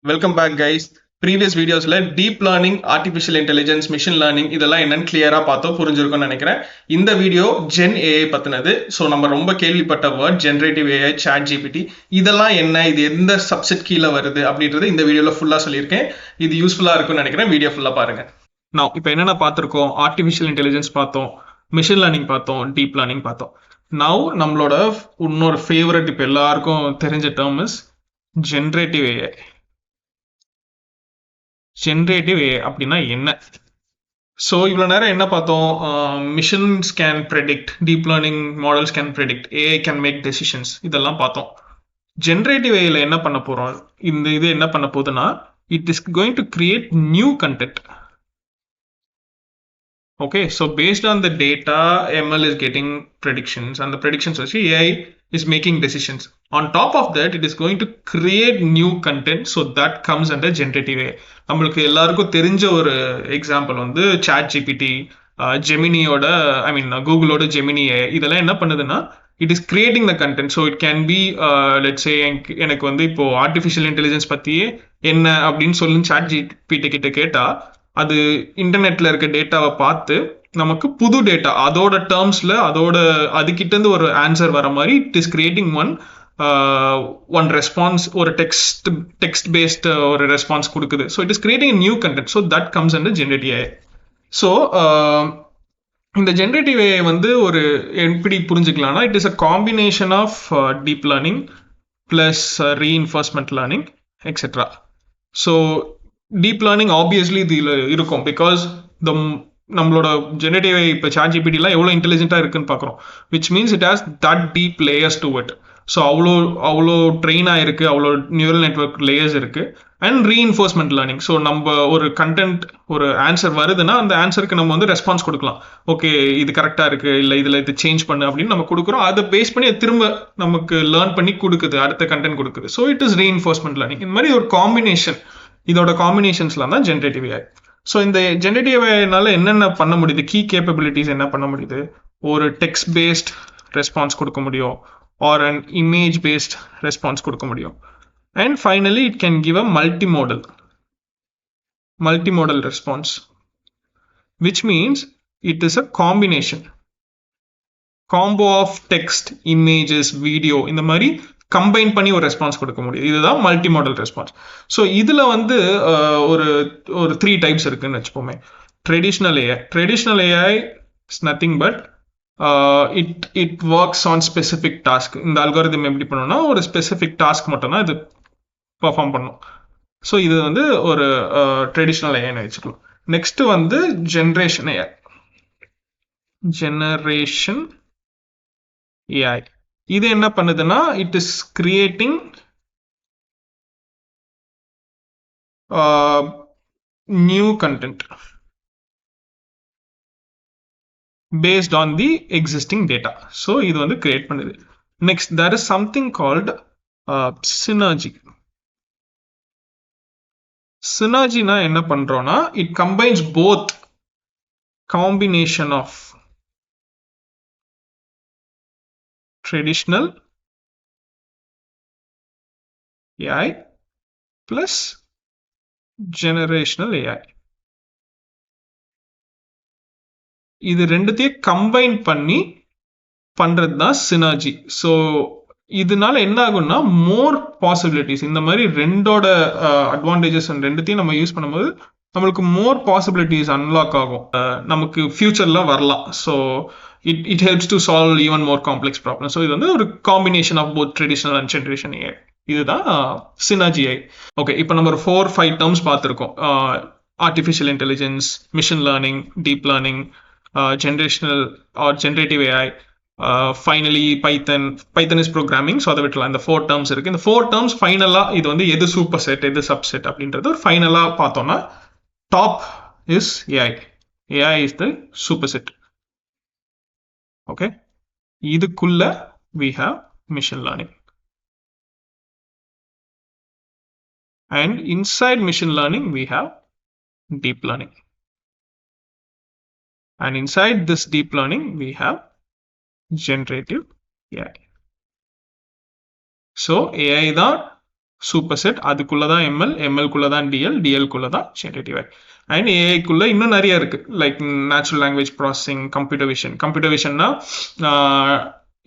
Welcome back guys. Previous வீடியோஸ்ல deep learning, artificial intelligence, machine learning இதெல்லாம் என்னன்னு கிளியரா பார்த்தோம், புரிஞ்சிருக்கும்னு நினைக்கிறேன். இந்த வீடியோ ஜென் ஏஐ பத்தினது. ஸோ நம்ம ரொம்ப கேள்விப்பட்ட word generative AI, chat GPT, இதெல்லாம் என்ன, இது எந்த சப்செட் கீழே வருது அப்படின்றது இந்த வீடியோல ஃபுல்லா சொல்லியிருக்கேன். இது யூஸ்ஃபுல்லா இருக்கும்னு நினைக்கிறேன். வீடியோ ஃபுல்லா பாருங்க. நான் இப்போ என்னென்ன பார்த்துருக்கோம், ஆர்டிஃபிஷியல் இன்டெலிஜென்ஸ் பார்த்தோம், மிஷின் லேர்னிங் பார்த்தோம், டீப் லேர்னிங் பார்த்தோம். நவ் நம்மளோட இன்னொரு ஃபேவரட் இப்போ எல்லாருக்கும் தெரிஞ்ச term is generative AI. Generative AI அப்படின்னா என்ன? ஸோ இவ்வளோ நேரம் என்ன பார்த்தோம்? Machines can predict, deep learning models can predict, AI can make decisions, இதெல்லாம் பார்த்தோம். ஜென்ரேட்டிவ் ஏஐல என்ன பண்ண போகிறோம்? இந்த இது என்ன பண்ண போகுதுன்னா, it is going to create new content. Okay, so based on the data, ML is getting predictions, and the predictions வச்சு AI is making decisions. On top of that, it is going to create new content, so that comes under generative AI. நம்மளுக்கு எல்லாருக்கும் தெரிஞ்ச ஒரு example வந்து chat GPT, ஜெமினியோட, ஐ மீன் கூகுளோட Gemini AI. இதெல்லாம் என்ன பண்ணுதுன்னா, it is creating the content. So it can be let's say, எனக்கு வந்து இப்போ ஆர்டிஃபிஷியல் இன்டெலிஜென்ஸ் பற்றியே என்ன அப்படின்னு சொல்லி சாட் ஜிபிடி கிட்ட கேட்டால், அது இன்டர்நெட்ல இருக்க டேட்டாவை பார்த்து நமக்கு புது டேட்டா அதோட டேர்ம்ஸ்ல அதோட அதுகிட்ட இருந்து ஒரு ஆன்சர் வர மாதிரி it is creating one response, ஒரு டெக்ஸ்ட் பேஸ்ட் ஒரு ரெஸ்பான்ஸ் கொடுக்குது. So it is creating new content. So that comes under generative AI. So இந்த ஜென்ரேட்டிவ் ஏஐ வந்து ஒரு எப்படி புரிஞ்சுக்கலாம்னா, it is a combination of deep learning plus reinforcement learning etcetera. So deep learning obviously இதில் இருக்கும், because the நம்மளோட generative இப்போ chat ஜிபிடிலாம் எவ்வளோ இன்டெலிஜென்ட்டாக இருக்குன்னு பார்க்குறோம், which means it has that deep layers to it. So அவ்வளோ ட்ரெயின் ஆகிருக்கு, அவ்வளோ நியூரல் நெட்ஒர்க் லேயர்ஸ் இருக்குது. அண்ட் ரீஇன்ஃபோர்ஸ்மெண்ட் லேர்னிங், ஸோ நம்ம ஒரு கண்டென்ட், ஒரு ஆன்சர் வருதுன்னா அந்த ஆன்சருக்கு நம்ம வந்து ரெஸ்பான்ஸ் கொடுக்கலாம். ஓகே, இது கரெக்டாக இருக்குது, இல்லை இதில் இது சேஞ்ச் பண்ணு அப்படின்னு நம்ம கொடுக்குறோம். அதை பேஸ் பண்ணி திரும்ப நமக்கு லேர்ன் பண்ணி கொடுக்குது, அடுத்த கண்டென்ட் கொடுக்குது. So it is reinforcement learning. இந்த மாதிரி ஒரு காம்பினேஷன், இதோட காம்பினேஷன்ஸ்லாம் தான் ஜென்ரேட்டிவ் ஏஐ. ஸோ இந்த ஜென்ரேட்டிவ் ஏஐனால என்னென்ன பண்ண முடியுது, கீ கேப்பபிலிட்டிஸ் என்ன பண்ண முடியுது? ஒரு டெக்ஸ்ட் பேஸ்ட் ரெஸ்பான்ஸ் கொடுக்க முடியும், or an image based response கொடுக்க முடியும். And finally it can give a multimodal response, which means it is a combo of text, images, video, இந்த மாதிரி கம்பைன் பண்ணி ஒரு ரெஸ்பான்ஸ் கொடுக்க முடியும். இதுதான் மல்டி மாடல் ரெஸ்பான்ஸ். ஸோ இதில் வந்து ஒரு 3 டைப்ஸ் இருக்குன்னு வச்சுப்போமே. Traditional AI is nothing but it works on specific task. இந்த அல்காரிதம் எப்படி பண்ணணும்னா, ஒரு ஸ்பெசிஃபிக் டாஸ்க் மட்டும்தான் இது பர்ஃபார்ம் பண்ணும். ஸோ இது வந்து ஒரு ட்ரெடிஷ்னல் ஏஐன்னு வச்சுக்கலாம். நெக்ஸ்ட் வந்து ஜென்ரேஷன் ஏஐ. இது என்ன பண்ணுதுன்னா, it is creating new content based on the existing data. So இது வந்து கிரியேட் பண்ணுது. Next there is something called synergy. சினர்ஜினா என்ன பண்றோம்னா, it combines both combination of traditional AI plus generational AI. இது ரெண்டுத்தையும் கம்பைன் பண்ணி பண்றது தான் சினர்ஜி. ஸோ இதனால என்ன ஆகும்னா, மோர் பாசிபிலிட்டிஸ், இந்த மாதிரி ரெண்டோட அட்வான்டேஜஸ் ரெண்டுத்தையும் நம்ம யூஸ் பண்ணும்போது நம்மளுக்கு மோர் பாசிபிலிட்டிஸ் அன்லாக் ஆகும், நமக்கு ஃபியூச்சர்ல வரலாம். So it helps to solve even more complex problems. So இது வந்து ஒரு combination of both traditional and generation AI. இதுதான் சினர்ஜி ஏஐ. ஓகே, இப்போ நம்ம 4-5 டேர்ம்ஸ் பார்த்துருக்கோம். Artificial intelligence, machine learning, deep learning, generational or generative AI, finally Python is programming. So அதை விட்டுலாம். இந்த 4 டேர்ம்ஸ் இருக்கு. இந்த 4 டேர்ம்ஸ் ஃபைனலாக இது வந்து எது சூப்பர் செட், எது சப்செட் அப்படின்றது ஒரு ஃபைனலாக பார்த்தோம்னா, top is AI is the super set. Okay, இதுக்குள்ள we have machine learning, and inside machine learning we have deep learning, and inside this deep learning we have generative AI. So AI தான் super set, அதுக்குள்ள தான் ML, எம்எல்குள்ள தான் TL, டிஎல்குள்ள தான் generative AI. And ஏஐக்குள்ள இன்னும் நிறைய இருக்கு, like natural language processing, computer விஷன்னா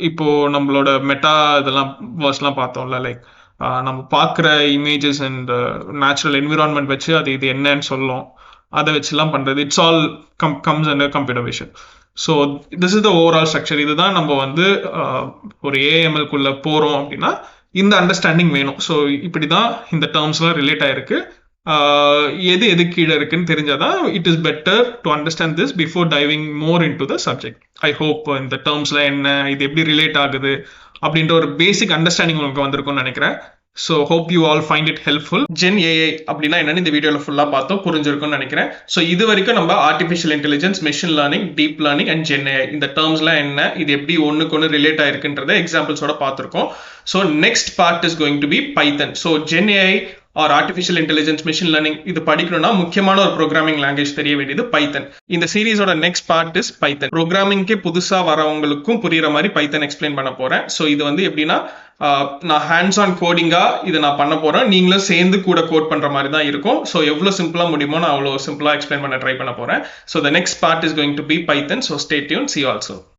இப்போ நம்மளோட மெட்டா இதெல்லாம் வேர்ஸ்லாம் பார்த்தோம்ல, லைக் நம்ம பார்க்குற இமேஜஸ் அண்ட் நேச்சுரல் என்விரான்மெண்ட் வச்சு அது இது என்னன்னு சொல்லும், அதை வச்சுலாம் பண்ணுறது. It's all comes under computer vision. So this is the overall structure. இதுதான் நம்ம வந்து ஒரு ஏஎம்எல்குள்ளே போகிறோம் அப்படின்னா இந்த அண்டர்ஸ்டாண்டிங் வேணும். ஸோ இப்படி தான் இந்த டேர்ம்ஸ்லாம் ரிலேட் ஆயிருக்கு. எது எது கீழே இருக்குன்னு தெரிஞ்சாதான் it is better to understand this before diving more in to the subject. I hope இந்த டேர்ம்ஸ்லாம் என்ன, இது எப்படி ரிலேட் ஆகுது அப்படின்ற ஒரு பேசிக் அண்டர்ஸ்டாண்டிங் உங்களுக்கு வந்திருக்கும்னு நினைக்கிறேன். So hope you all find it helpful. Gen AI அப்படின்னா என்னன்னு இந்த வீடியோவில் ஃபுல்லாக பார்த்தோம், புரிஞ்சிருக்கும்னு நினைக்கிறேன். ஸோ இது வரைக்கும் நம்ம artificial intelligence, machine learning, deep learning and gen AI இந்த டேர்ம்ஸ்லாம் என்ன, இது எப்படி ஒன்றுக்கு ஒன்று ரிலேட் ஆயிருக்குன்றத எக்ஸாம்பிள்ஸோட பார்த்துருக்கோம். So next part is going to be Python. So gen AI or artificial intelligence, machine learning இது படிக்கணும்னா முக்கியமான ஒரு ப்ரோக்ராமிங் லாங்குவேஜ் தெரிய வேண்டியது பைத்தன். இந்த சீரீஸோட நெக்ஸ்ட் பார்ட் இஸ் பைத்தன். ப்ரோக்ராமிங்கே புதுசா வரவங்களுக்கும் புரியுற மாதிரி பைத்தன் எக்ஸ்பிளைன் பண்ண போறேன். ஸோ இது வந்து எப்படின்னா நான் ஹேண்ட்ஸ் ஆன் கோடிங்கா இதை நான் பண்ண போறேன், நீங்களும் சேர்ந்து கூட கோட் பண்ற மாதிரி தான் இருக்கும். ஸோ எவ்வளவு சிம்பிளா முடியுமோ நான் அவ்வளோ சிம்பிளா எக்ஸ்பிளைன் பண்ண ட்ரை பண்ண போறேன். So the next part is going to be Python. So stay tune, see you also.